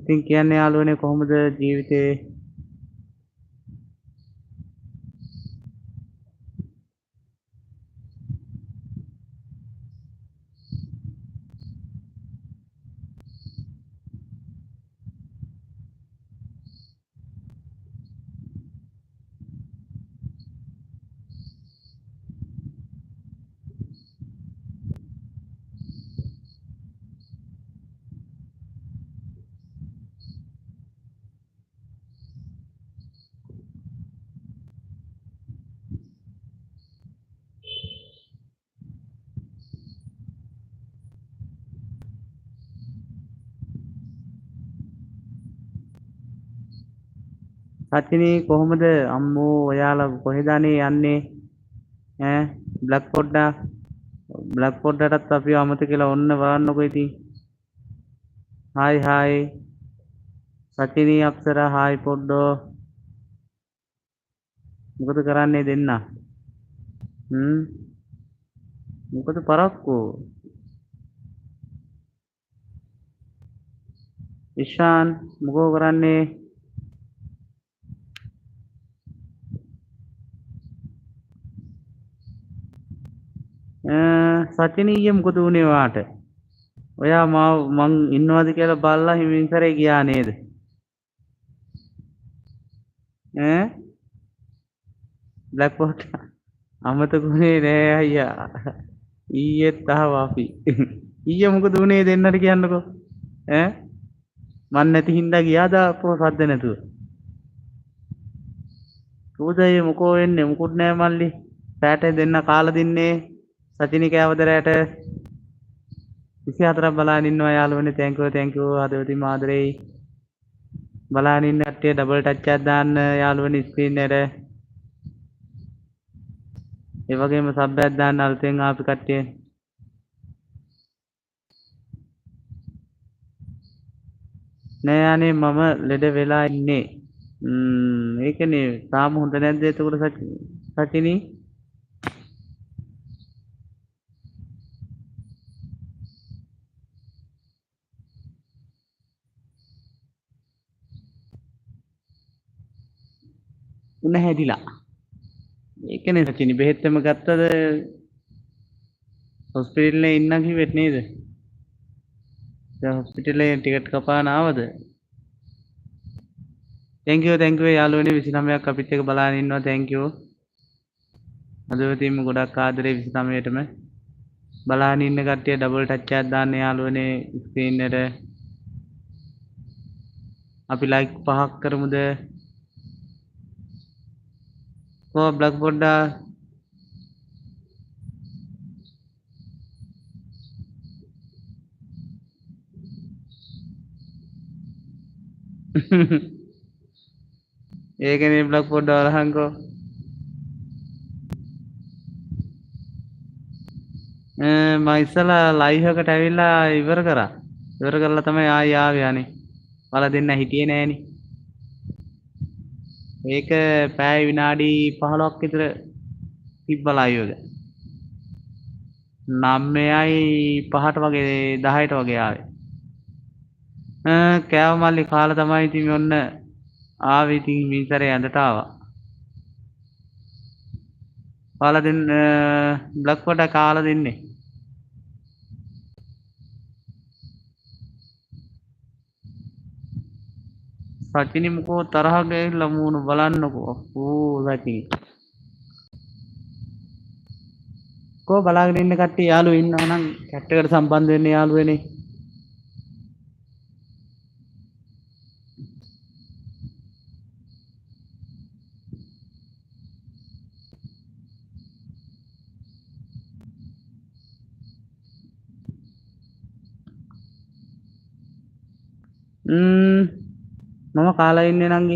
ඉතින් කියන්නේ යාළුවනේ කොහොමද ජීවිතේ? සචිනී කොහොමද අම්මෝ ඔයාලා කොහෙද අනේ යන්නේ ඈ බ්ලැක් පොඩ්ඩටත් අපිව අමතක කියලා ඔන්න බලන්නකෝ ඉතින් හායි සචිනී අප්සරා හායි පොඩ්ඩෝ මොකද කරන්නේ දෙන්න මොකද පරක්කෝ ඉෂාන් මොකෝ කරන්නේ සචිනී ඊයේ මොකද වුනේ වාට ඔයා මං ඉන්නවද කියලා බලලා හිමින් කරේ ගියා නේද ඈ බ්ලැක් පොට් අමතකුනේ නෑ අයියා ඊයේත් ආවා අපි ඊයේ මොකද වුනේ දෙන්නට කියන්නකෝ ඈ මන් නැති හින්දා ගියාද අපෝ සද්ද නැතුව උදේ මොකෝ වෙන්නේ මුකුත් නෑ මල්ලි රැට දෙන්න කාලා දින්නේ සචිනී කෑවද රැට 24ක් බලාගෙන ඉන්නවා යාළුවනේ තැන්කියු හදවතින්ම ආදරෙයි බලාගෙන ඉන්න කට්ටිය ඩබල් ටච් එකක් දාන්න යාළුවනේ ස්ක්‍රීන් එකට ඒ වගේම සබ් එකක් දාන්න අලුතෙන් ආපු කට්ටිය නෑ අනේ මම ලෙඩ වෙලා ඉන්නේ ඒකනේ තාම හොඳ නැද්ද එතකොට සචිනී උණ හැදිලා ඒකනේ සචිනී බෙහෙත්ම ගත්තද හොස්පිටල් එකේ ඉන්න කිව්වෙත් නේද දැන් හොස්පිටල් එකේ ටිකට් කපාන ආවද තැන්කියු යාළුවනේ 29ක් අපිත් එක්ක බලාගෙන ඉන්නවා තැන්කියු හදවතින්ම ගොඩක් ආදරේ 29ටම බලාගෙන ඉන්න කට්ටිය ඩබල් ටච් එකක් දාන්න යාළුවනේ ස්ක්‍රීන් එකට අපි ලයික් 5ක් කරමුද කො බ්ලැක් පොඩ්ඩා ඒකනේ බ්ලැක් පොඩ්ඩා වලහංකෝ මම ඉස්සලා ලයිව් එකට ඇවිල්ලා ඉවර කරලා තමයි ආවේ අනේ වල දෙන්න හිටියේ නෑනේ ඒක පැය විනාඩි 15ක් විතර තිබ්බ ලයිව් එක 9:05ට වගේ 10ට වගේ ආවේ කෑව මල්ලි කාලා තමයි ඉතින් ඔන්න ආවේ ඉතින් මිනිසරේ ඇඳට ආවා කාලා දෙන්න බ්ලැක් පොඩ කාලා දෙන්නේ සචිනි මොකෝ තරහ ගෑවිලා මූණ බලන්නකෝ සචිනි කෝ බලාගෙන ඉන්න කට්ටිය යාළුවෝ ඉන්නවා නම් chat එකට සම්බන්ධ වෙන්න යාළුවනේ මම කාලා ඉන්නේ නංගි